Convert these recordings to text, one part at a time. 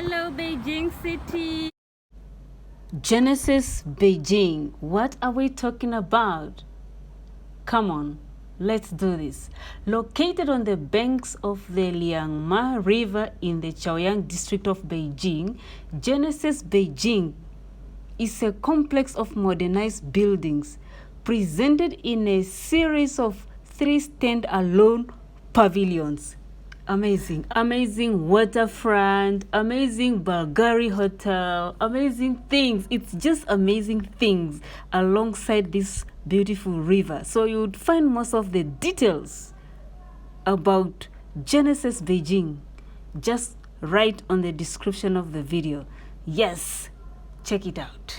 Hello, Beijing City. Genesis Beijing. What are we talking about? Come on, let's do this. Located on the banks of the Liangmahe River in the Chaoyang district of Beijing, Genesis Beijing is a complex of modernized buildings presented in a series of 3 stand-alone pavilions. Amazing waterfront, amazing Bulgari hotel, amazing things. It's just amazing things alongside this beautiful river. So you would find most of the details about Genesis Beijing just right on the description of the video. Yes, check it out.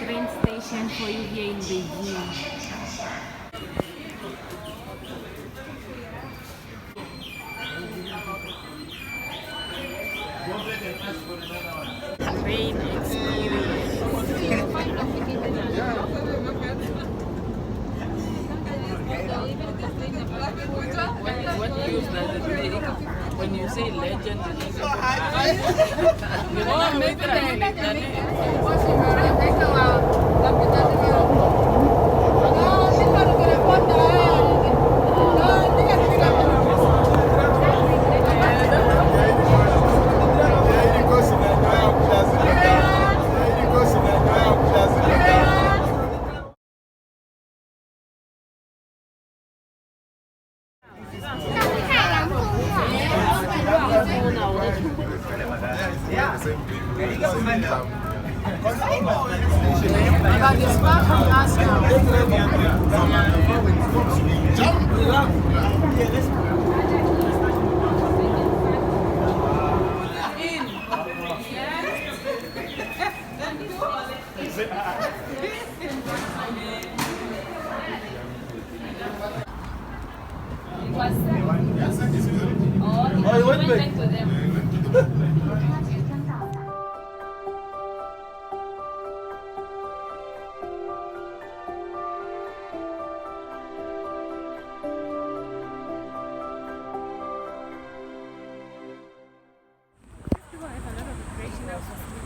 Train station for you here in Beijing. Train experience. What use does it take when you say legend?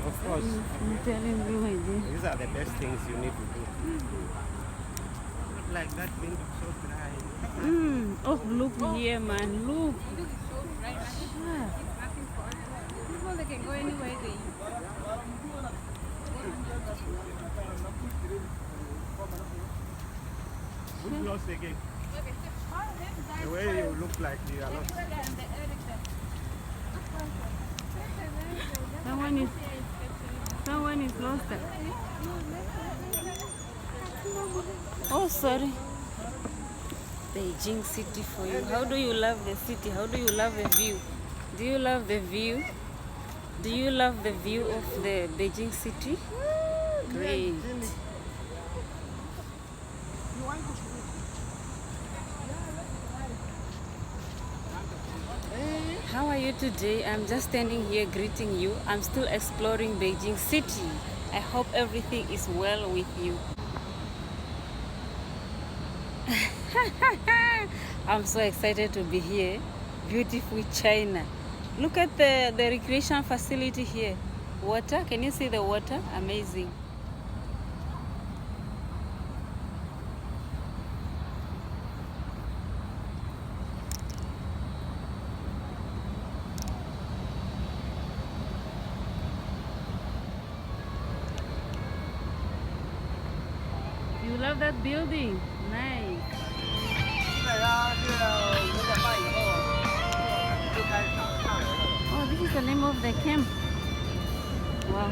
Of course. I'm telling you, my dear. These are the best things you need to do. Look like that wind is so dry. Oh, look here, man. Look. They can go anywhere they Look close again. The way you look like you are lost. Someone is lost. Oh, sorry. Beijing city for you. How do you love the city? How do you love the view? Do you love the view? Do you love the view of the Beijing city? Great. How are you today? I'm just standing here greeting you. I'm still exploring Beijing city. I hope everything is well with you. I'm so excited to be here. Beautiful China. Look at the recreation facility here. Water, can you see the water? Amazing. You love that building? Nice. Oh, this is the name of the camp. Wow.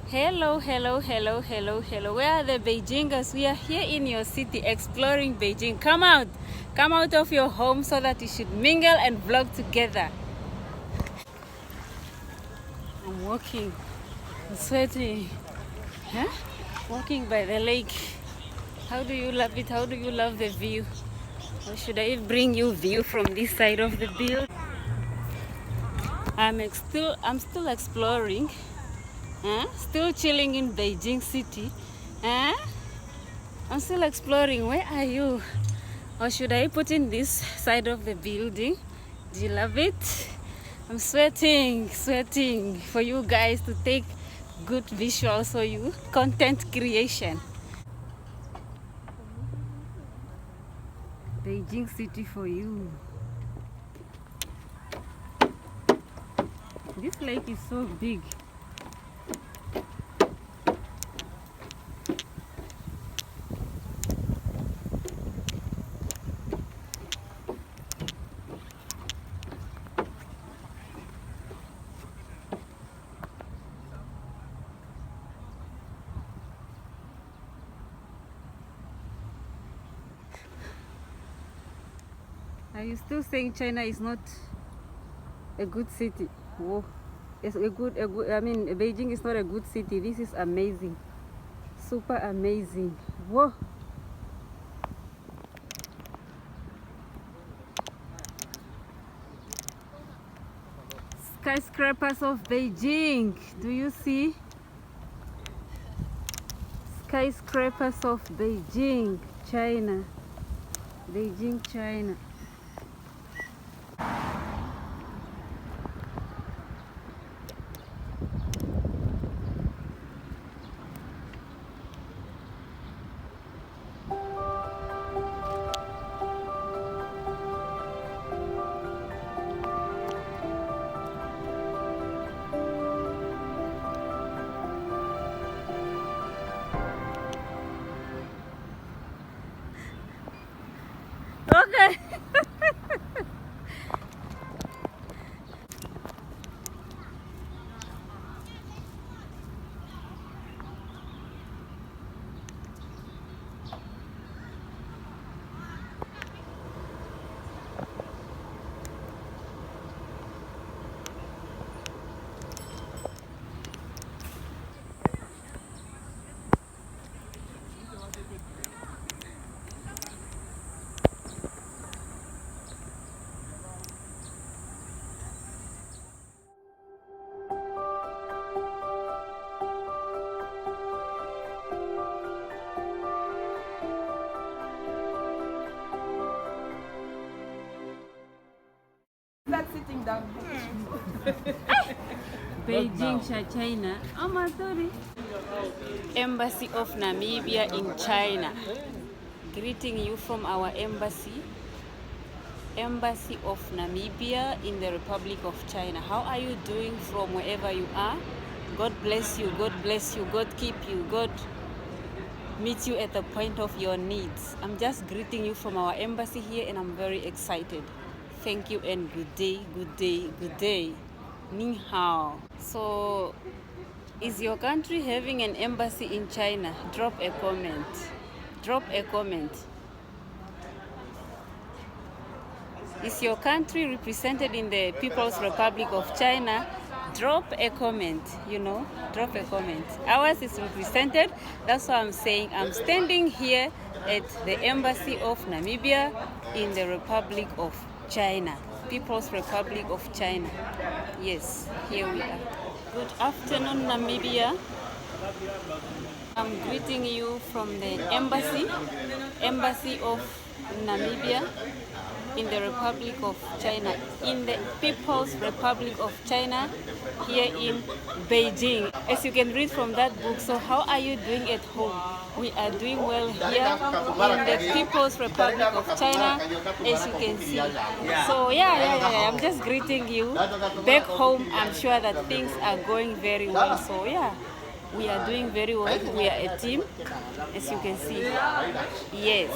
Hello, hello, hello, hello, hello. Where are the Beijingers? We are here in your city exploring Beijing. Come out of your home so that you should mingle and vlog together. I'm walking, I'm sweating, huh? Walking by the lake. How do you love it? How do you love the view? Or should I bring you view from this side of the building? I'm still exploring, still chilling in Beijing city. I'm still exploring. Where are you? Or should I put in this side of the building? Do you love it? I'm sweating for you guys to take good visuals for you. Content creation. Beijing city for you. This lake is so big. Are you still saying China is not a good city? Whoa. Beijing is not a good city. This is amazing. Super amazing. Whoa. Skyscrapers of Beijing. Do you see? Skyscrapers of Beijing, China. Beijing, China. Okay. Sitting down. Beijing, China. Oh my sorry. Embassy of Namibia in China. Greeting you from our embassy. Embassy of Namibia in the Republic of China. How are you doing from wherever you are? God bless you. God bless you. God keep you. God meet you at the point of your needs. I'm just greeting you from our embassy here and I'm very excited. Thank you and good day, good day, good day. Ni hao. So, is your country having an embassy in China? Drop a comment. Drop a comment. Is your country represented in the People's Republic of China? Drop a comment, drop a comment. Ours is represented, that's why I'm saying I'm standing here at the Embassy of Namibia in the Republic of China, People's Republic of China. Yes, here we are. Good afternoon, Namibia. I'm greeting you from the Embassy of Namibia in the Republic of China, in the People's Republic of China, here in Beijing. As you can read from that book, so how are you doing at home? We are doing well here in the People's Republic of China, as you can see. So yeah, I'm just greeting you. Back home, I'm sure that things are going very well. So yeah, we are doing very well. We are a team, as you can see. Yes,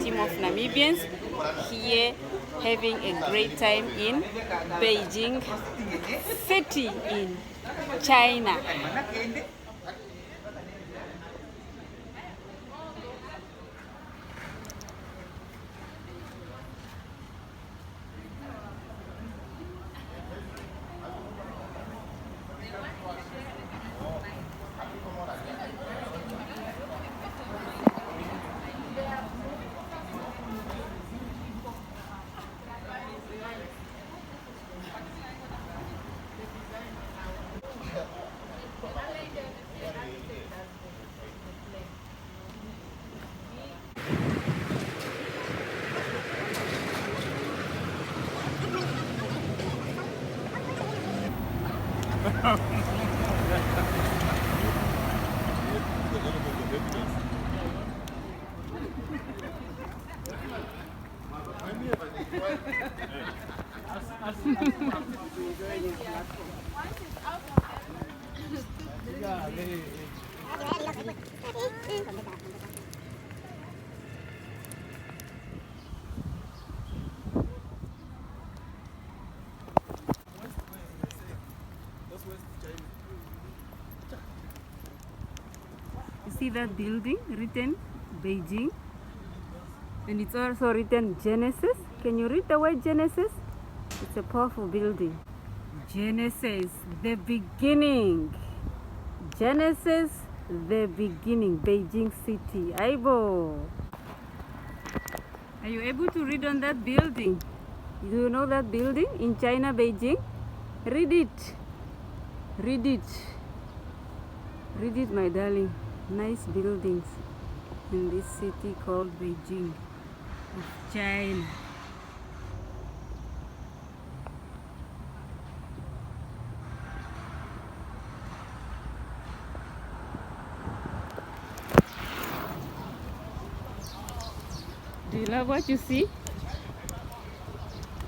team of Namibians here having a great time in Beijing city in China. You see that building written Beijing, and it's also written Genesis. Can you read the word Genesis? It's a powerful building. Genesis, the beginning. Genesis, the beginning. Beijing city. Aibo. Are you able to read on that building? Do you know that building in China, Beijing? Read it. Read it. Read it, my darling. Nice buildings in this city called Beijing of China. Do you love what you see?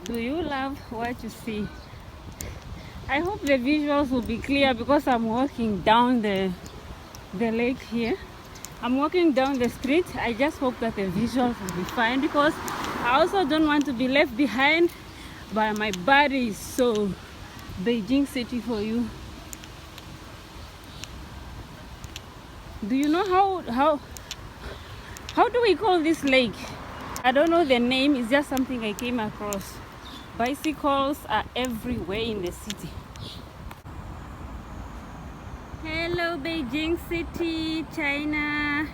Do you love what you see? I hope the visuals will be clear because I'm walking down the lake here. I'm walking down the street. I just hope that the visuals will be fine because I also don't want to be left behind by my body. So Beijing city for you. Do you know how do we call this lake? I don't know the name. It's just something I came across. Bicycles are everywhere in the city. Hello, Beijing city, China.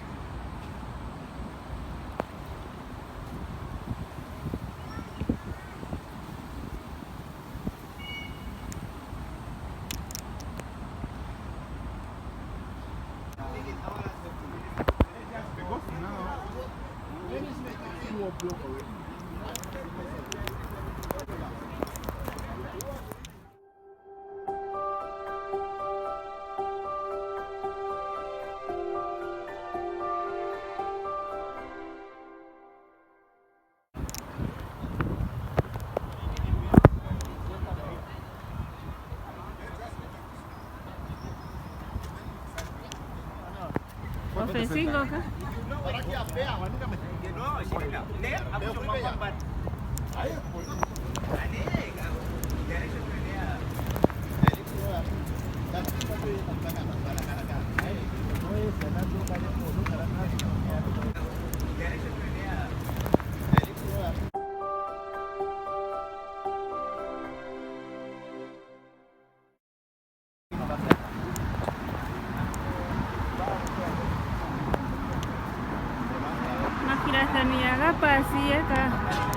Ofensivo, ¿qué? Makira tani ya gapa así acá.